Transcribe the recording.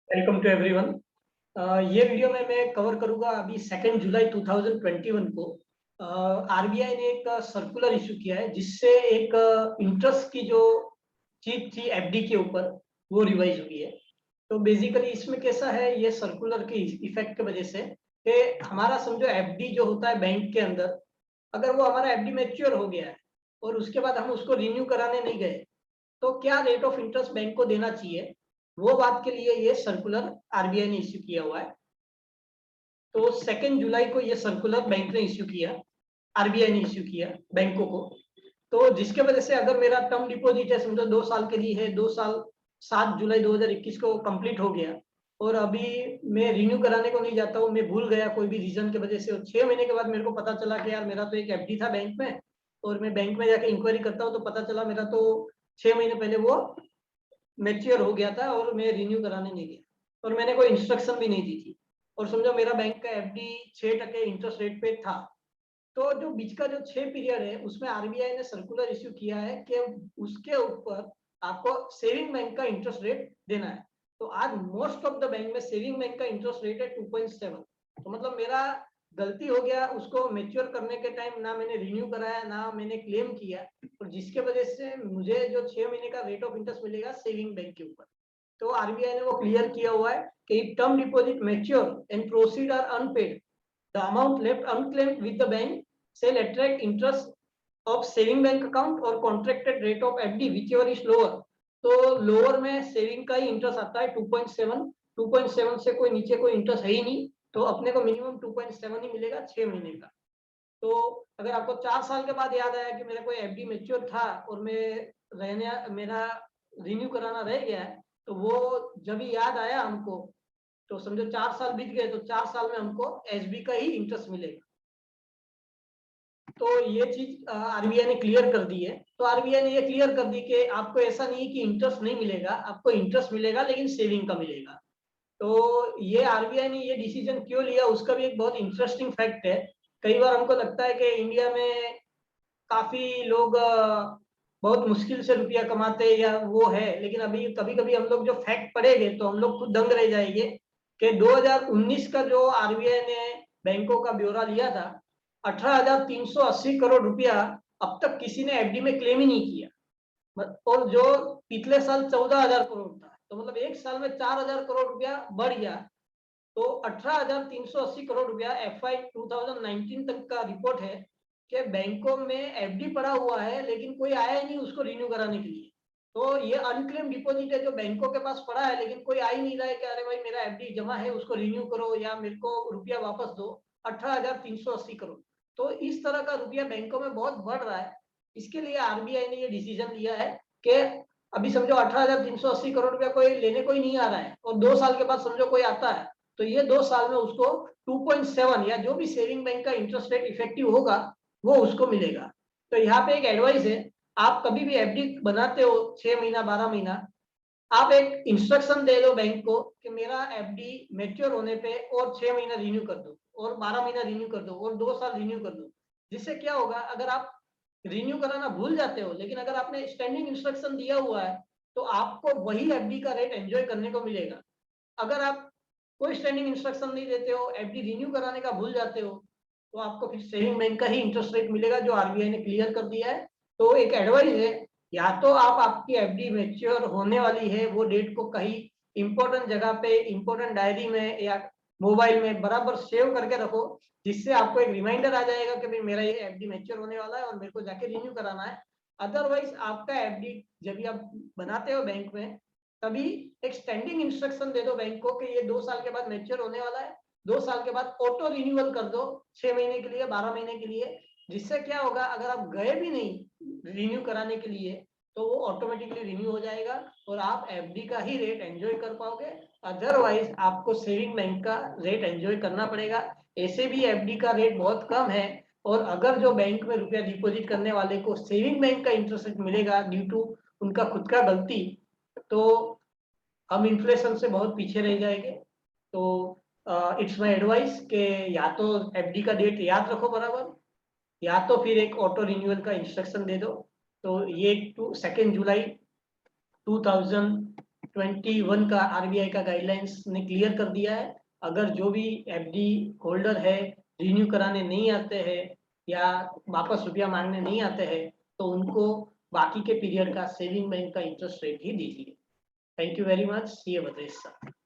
Welcome to everyone. ये video में मैं कवर करूंगा अभी 2 जुलाई 2021 को आरबीआई ने एक सर्कुलर इशू किया है जिससे एक इंटरेस्ट की जो चीज थी एफडी के ऊपर वो रिवाइज हुई है। तो बेसिकली इसमें कैसा है, ये सर्कुलर के इफेक्ट की वजह से कि हमारा समझो एफडी जो होता है बैंक के अंदर, अगर वो हमारा एफडी मैच्योर हो गया है और उसके बाद हम उसको रिन्यू कराने नहीं गए तो क्या रेट ऑफ इंटरेस्ट बैंक को देना चाहिए, वो बात के लिए ये सर्कुलर आरबीआई ने इश्यू किया हुआ है। तो 2 जुलाई को ये सर्कुलर बैंक ने इश्यू किया, आरबीआई ने इश्यू किया बैंकों को। तो जिसके वजह से अगर मेरा टर्म डिपॉजिट है समझो 2 साल के लिए है, 2 साल 7 जुलाई 2021 को कंप्लीट हो गया और अभी मैं रिन्यू कराने को नहीं जाता हूँ, मैं भूल गया कोई भी रीजन की वजह से, और 6 महीने के बाद मेरे को पता चला कि यार मेरा तो एक एफडी था बैंक में, और मैं बैंक में जाके इंक्वायरी करता हूँ तो पता चला मेरा तो 6 महीने पहले वो मैच्योर हो गया था और मैं रिन्यू कराने नहीं गया और मैंने कोई इंस्ट्रक्शन भी नहीं दी थी। और समझो मेरा बैंक का एफडी 6% इंटरेस्ट रेट पे था। तो जो बीच का जो 6 पीरियड है उसमें आरबीआई ने सर्कुलर इश्यू किया है कि उसके ऊपर आपको सेविंग बैंक का इंटरेस्ट रेट देना है। तो आज मोस्ट ऑफ द बैंक में सेविंग बैंक का इंटरेस्ट रेट है 2.7। तो मतलब मेरा गलती हो गया, उसको मेच्योर करने के टाइम ना मैंने रिन्यू कराया ना मैंने क्लेम किया, और जिसके वजह से मुझे जो 6 महीने का रेट ऑफ इंटरेस्ट मिलेगा सेविंग बैंक के ऊपर। तो आरबीआई ने वो क्लियर किया हुआ है कि term deposit mature and proceed are unpaid, the amount left unclaimed with the bank shall attract interest of saving bank account or contracted rate of FD whichever is lower। तो lower में saving का ही interest आता है 2.7। 2.7 से कोई नीचे कोई interest है ही नहीं, तो अपने को मिनिमम 2.7 ही मिलेगा 6 महीने का। तो अगर आपको 4 साल के बाद याद आया कि मेरा कोई एफडी मैच्योर था और मेरा रिन्यू कराना रह गया है, तो वो जब भी याद आया हमको तो समझो 4 साल बीत गए तो 4 साल में हमको एसबी का ही इंटरेस्ट मिलेगा। तो ये चीज आरबीआई ने क्लियर कर दी है। तो आरबीआई ने ये क्लियर कर दी कि आपको ऐसा नहीं है कि इंटरेस्ट नहीं मिलेगा, आपको इंटरेस्ट मिलेगा लेकिन सेविंग का मिलेगा। तो ये आरबीआई ने ये डिसीजन क्यों लिया उसका भी एक बहुत इंटरेस्टिंग फैक्ट है। कई बार हमको लगता है कि इंडिया में काफी लोग बहुत मुश्किल से रुपया कमाते हैं या वो है, लेकिन अभी कभी कभी हम लोग जो फैक्ट पढ़ेंगे तो हम लोग खुद दंग रह जाएंगे कि 2019 का जो आरबीआई ने बैंकों का ब्यौरा लिया था, 18,380 करोड़ रुपया अब तक किसी ने एफडी में क्लेम ही नहीं किया, और जो पिछले साल 14,000 करोड़ था। तो मतलब एक साल में 4,000 करोड़ रुपया बढ़ गया। तो 18,380 करोड़ रुपया FY 2019 तक का रिपोर्ट है कि बैंकों में एफडी पड़ा हुआ है लेकिन कोई आया ही नहीं उसको रिन्यू कराने के लिए। तो ये अनक्लेम डिपॉजिट है जो बैंकों के पास पड़ा है लेकिन कोई आ ही नहीं रहा है कि अरे भाई मेरा एफडी जमा है उसको रिन्यू करो या मेरे को रुपया वापस दो। 18,380 करोड़, तो इस तरह का रुपया बैंकों में बहुत बढ़ रहा है। इसके लिए आरबीआई ने ये डिसीजन लिया है कि अभी समझो 18,380 करोड़ रुपया कोई लेने कोई नहीं आ रहा है और 2 साल के बाद समझो कोई आता है तो ये 2 साल में उसको 2.7 या जो भी सेविंग बैंक का इंटरेस्ट रेट इफेक्टिव होगा वो उसको मिलेगा। तो यहाँ पे एक एडवाइस है, आप कभी भी एफडी बनाते हो 6 महीना 12 महीना, आप एक इंस्ट्रक्शन दे दो बैंक को कि मेरा एफडी मैच्योर होने पे और 6 महीना रिन्यू कर दो और 12 महीना रिन्यू कर दो और 2 साल रिन्यू कर दो। जिससे क्या होगा, अगर आप रिन्यू कराना भूल जाते हो लेकिन अगर आपने स्टैंडिंग इंस्ट्रक्शन दिया हुआ है तो आपको वही एफडी का रेट एंजॉय करने को मिलेगा। अगर आप कोई स्टैंडिंग इंस्ट्रक्शन नहीं देते हो, एफडी रिन्यू कराने का भूल जाते हो, तो आपको फिर सेविंग बैंक का ही इंटरेस्ट रेट मिलेगा जो आरबीआई ने क्लियर कर दिया है। तो एक एडवाइस है, या तो आप आपकी एफडी मैच्योर होने वाली है वो डेट को कहीं इंपॉर्टेंट जगह पे इंपॉर्टेंट डायरी में या मोबाइल में बराबर सेव करके रखो, जिससे आपको एक रिमाइंडर आ जाएगा कि भाई मेरा ये एफडी मैच्योर होने वाला है और मेरे को जाके रिन्यू कराना है। अदरवाइज आपका एफडी जब भी आप बनाते हो बैंक में तभी एक स्टैंडिंग इंस्ट्रक्शन दे दो बैंक को कि ये 2 साल के बाद मैच्योर होने वाला है, 2 साल के बाद ऑटो रिन्यूअल कर दो 6 महीने के लिए 12 महीने के लिए। जिससे क्या होगा, अगर आप गए भी नहीं रिन्यू कराने के लिए तो वो ऑटोमेटिकली रिन्यू हो जाएगा और आप एफडी का ही रेट एंजॉय कर पाओगे। अदरवाइज आपको सेविंग बैंक का रेट एंजॉय करना पड़ेगा। ऐसे भी एफडी का रेट बहुत कम है, और अगर जो बैंक में रुपया डिपॉजिट करने वाले को सेविंग बैंक का इंटरेस्ट रेट मिलेगा ड्यू टू उनका खुद का गलती, तो हम इन्फ्लेशन से बहुत पीछे रह जाएंगे। तो इट्स माय एडवाइस कि या तो एफडी का डेट याद रखो बराबर, या तो फिर एक ऑटो रिन्यूअल का इंस्ट्रक्शन दे दो। तो ये 2 जुलाई 21 का आरबीआई का गाइडलाइंस ने क्लियर कर दिया है। अगर जो भी एफडी होल्डर है रिन्यू कराने नहीं आते हैं या वापस रुपया मांगने नहीं आते हैं तो उनको बाकी के पीरियड का सेविंग बैंक का इंटरेस्ट रेट ही दीजिए। Thank you very much. See you, Bhadresh sir.